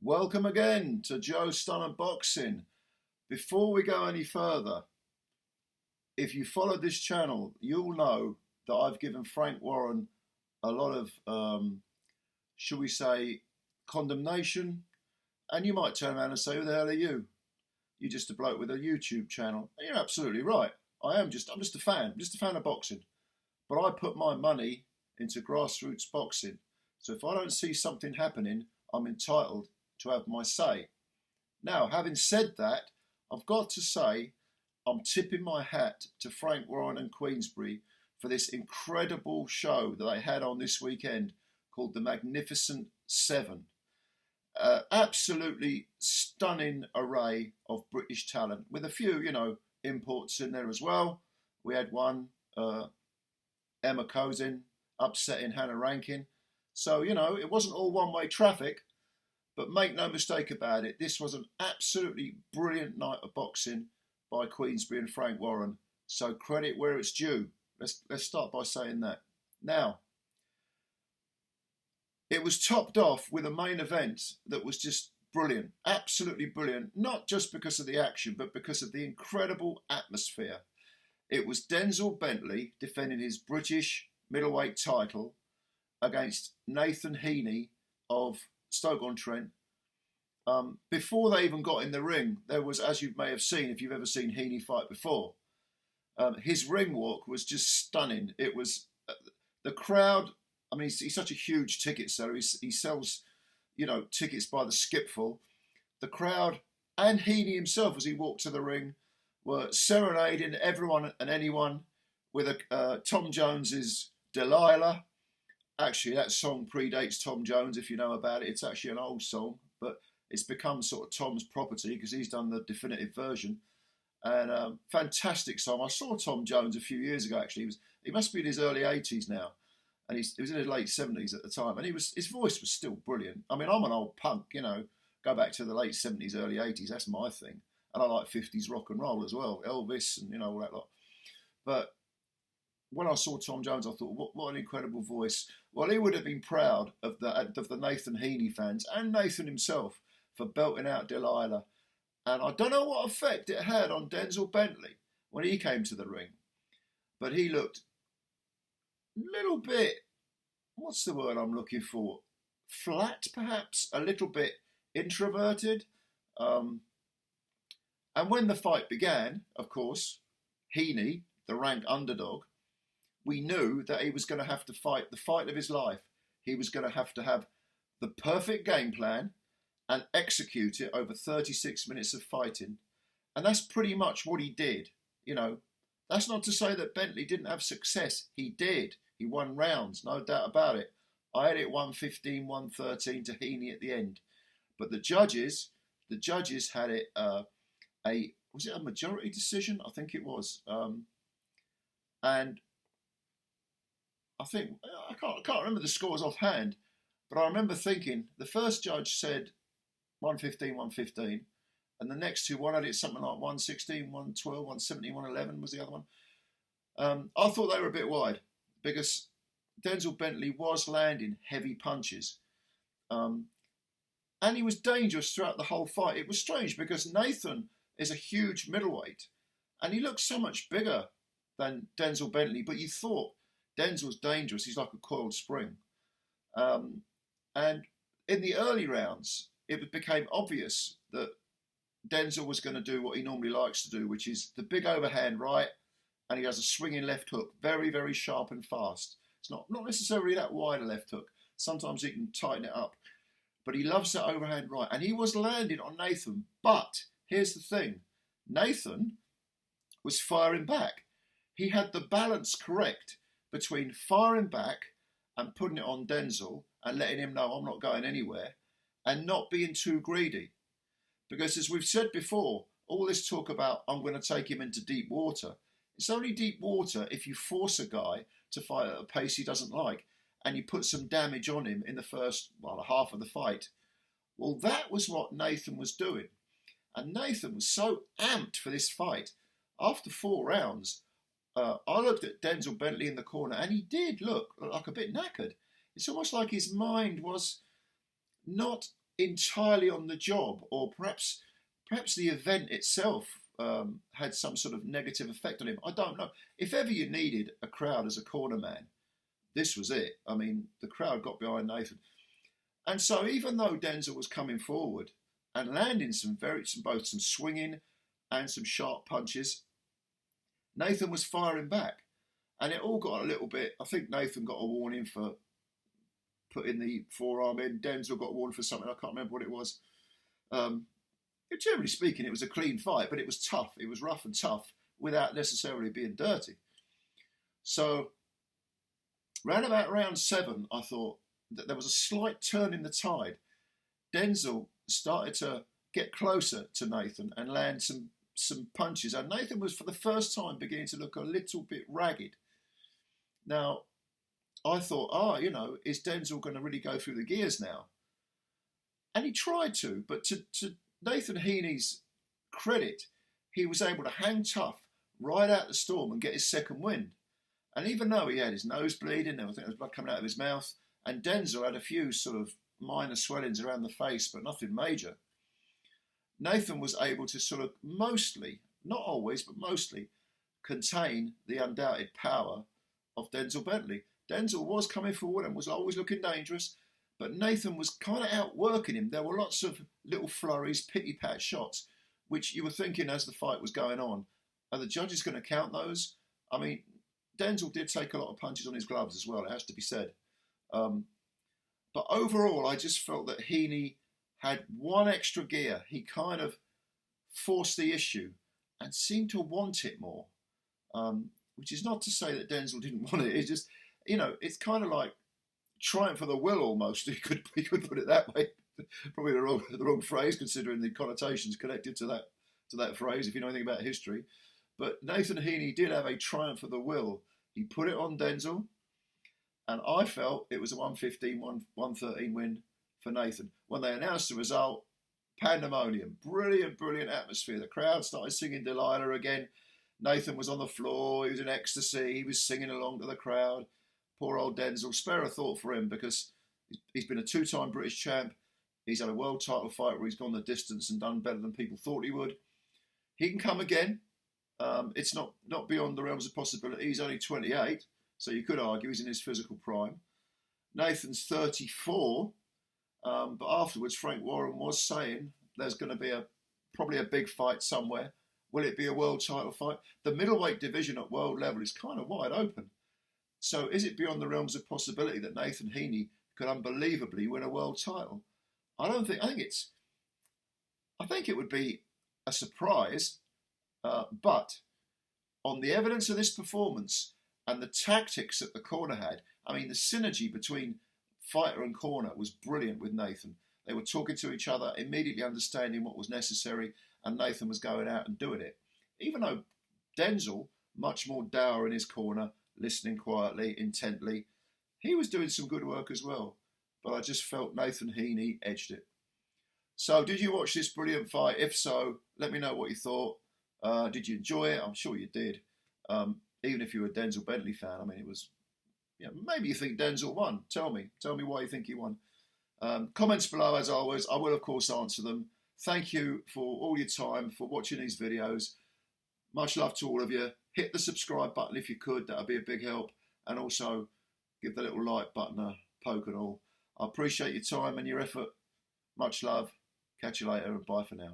Welcome again to Joe Stunner Boxing. Before we go any further, if you follow this channel, you'll know that I've given Frank Warren a lot of, shall we say, condemnation. And you might turn around and say, who the hell are you? You're just a bloke with a YouTube channel. And you're absolutely right. I'm just a fan. I'm just a fan of boxing. But I put my money into grassroots boxing. So if I don't see something happening, I'm entitled to have my say. Now, having said that, I've got to say I'm tipping my hat to Frank Warren and Queensberry for this incredible show that they had on this weekend called The Magnificent Seven. Absolutely stunning array of British talent with a few, imports in there as well. We had one, Emma Kozin, upsetting Hannah Rankin. So, it wasn't all one-way traffic. But make no mistake about it, this was an absolutely brilliant night of boxing by Queensberry and Frank Warren. So credit where it's due. Let's start by saying that. Now, it was topped off with a main event that was just brilliant, absolutely brilliant, not just because of the action, but because of the incredible atmosphere. It was Denzel Bentley defending his British middleweight title against Nathan Heaney of Stoke-on-Trent. Before they even got in the ring, there was, as you may have seen, if you've ever seen Heeney fight before, his ring walk was just stunning. It was the crowd. I mean, he's such a huge ticket seller. He sells, tickets by the skipful. The crowd and Heeney himself, as he walked to the ring, were serenading everyone and anyone with Tom Jones's Delilah. Actually, that song predates Tom Jones, if you know about it. It's actually an old song, but it's become sort of Tom's property because he's done the definitive version. And fantastic song. I saw Tom Jones a few years ago, actually. He must be in his early 80s now. And he was in his late 70s at the time. And his voice was still brilliant. I mean, I'm an old punk, go back to the late 70s, early 80s. That's my thing. And I like 50s rock and roll as well. Elvis and, all that lot. But when I saw Tom Jones, I thought, what an incredible voice. Well, he would have been proud of the Nathan Heeney fans and Nathan himself for belting out Delilah. And I don't know what effect it had on Denzel Bentley when he came to the ring. But he looked a little bit, what's the word I'm looking for? Flat, perhaps? A little bit introverted. And when the fight began, of course, Heeney, the rank underdog, we knew that he was going to have to fight the fight of his life. He was going to have the perfect game plan and execute it over 36 minutes of fighting. And that's pretty much what he did. That's not to say that Bentley didn't have success. He did. He won rounds, no doubt about it. I had it 115, 113 to Heeney at the end. But the judges had it was it a majority decision? I think it was. And I think, I can't remember the scores offhand, but I remember thinking, the first judge said 115, 115, and the next two, one had it something like 116, 112, 117, 111 was the other one. I thought they were a bit wide, because Denzel Bentley was landing heavy punches. And he was dangerous throughout the whole fight. It was strange, because Nathan is a huge middleweight, and he looks so much bigger than Denzel Bentley, but you thought, Denzel's dangerous. He's like a coiled spring. And in the early rounds, it became obvious that Denzel was going to do what he normally likes to do, which is the big overhand right, and he has a swinging left hook, very, very sharp and fast. It's not necessarily that wide a left hook. Sometimes he can tighten it up. But he loves that overhand right. And he was landing on Nathan. But here's the thing. Nathan was firing back. He had the balance correct between firing back and putting it on Denzel and letting him know I'm not going anywhere and not being too greedy. Because as we've said before, all this talk about I'm going to take him into deep water, it's only deep water if you force a guy to fight at a pace he doesn't like and you put some damage on him in the first half of the fight. Well, that was what Nathan was doing. And Nathan was so amped for this fight. After 4 rounds, I looked at Denzel Bentley in the corner, and he did look like a bit knackered. It's almost like his mind was not entirely on the job, or perhaps the event itself had some sort of negative effect on him. I don't know. If ever you needed a crowd as a corner man, this was it. I mean, the crowd got behind Nathan. And so even though Denzel was coming forward and landing both some swinging and some sharp punches, Nathan was firing back. And it all got a little bit, I think Nathan got a warning for putting the forearm in. Denzel got a warning for something, I can't remember what it was. Generally speaking, it was a clean fight, but it was tough. It was rough and tough without necessarily being dirty. So, round about round 7, I thought that there was a slight turn in the tide. Denzel started to get closer to Nathan and land some punches. And Nathan was, for the first time, beginning to look a little bit ragged. Now, I thought, is Denzel going to really go through the gears now? And he tried to, but to Nathan Heeney's credit, he was able to hang tough right out the storm and get his second wind. And even though he had his nose bleeding, I think there was blood coming out of his mouth, and Denzel had a few sort of minor swellings around the face, but nothing major, Nathan was able to sort of mostly, not always, but mostly, contain the undoubted power of Denzel Bentley. Denzel was coming forward and was always looking dangerous, but Nathan was kind of outworking him. There were lots of little flurries, pity-pat shots, which you were thinking as the fight was going on, are the judges going to count those? I mean, Denzel did take a lot of punches on his gloves as well, it has to be said. But overall, I just felt that Heeney had one extra gear. He kind of forced the issue and seemed to want it more, which is not to say that Denzel didn't want it. It's just, it's kind of like triumph of the will almost. He could put it that way. Probably the wrong phrase considering the connotations connected to that phrase, if you know anything about history. But Nathan Heeney did have a triumph of the will. He put it on Denzel, and I felt it was a 113 win for Nathan. When they announced the result, pandemonium, brilliant atmosphere. The crowd started singing Delilah again. Nathan was on the floor, he was in ecstasy, he was singing along to the crowd. Poor old Denzel, spare a thought for him, because he's been a 2-time British champ. He's had a world title fight where he's gone the distance and done better than people thought he would. He can come again. It's not beyond the realms of possibility. He's only 28, so you could argue he's in his physical prime. Nathan's 34, but afterwards Frank Warren was saying there's going to be probably a big fight somewhere. Will it be a world title fight? The middleweight division at world level is kind of wide open. So is it beyond the realms of possibility that Nathan Heeney could unbelievably win a world title? I think it would be a surprise, but on the evidence of this performance and the tactics that the corner had, I mean, the synergy between fighter and corner was brilliant with Nathan. They were talking to each other, immediately understanding what was necessary, and Nathan was going out and doing it. Even though Denzel, much more dour in his corner, listening quietly, intently, he was doing some good work as well. But I just felt Nathan Heeney edged it. So did you watch this brilliant fight? If so, let me know what you thought. Did you enjoy it? I'm sure you did. Even if you're a Denzel Bentley fan, I mean, it was, maybe you think Denzel won. Tell me why you think he won. Comments below, as always. I will, of course, answer them. Thank you for all your time, for watching these videos. Much love to all of you. Hit the subscribe button if you could. That would be a big help. And also, give the little like button a poke and all. I appreciate your time and your effort. Much love. Catch you later and bye for now.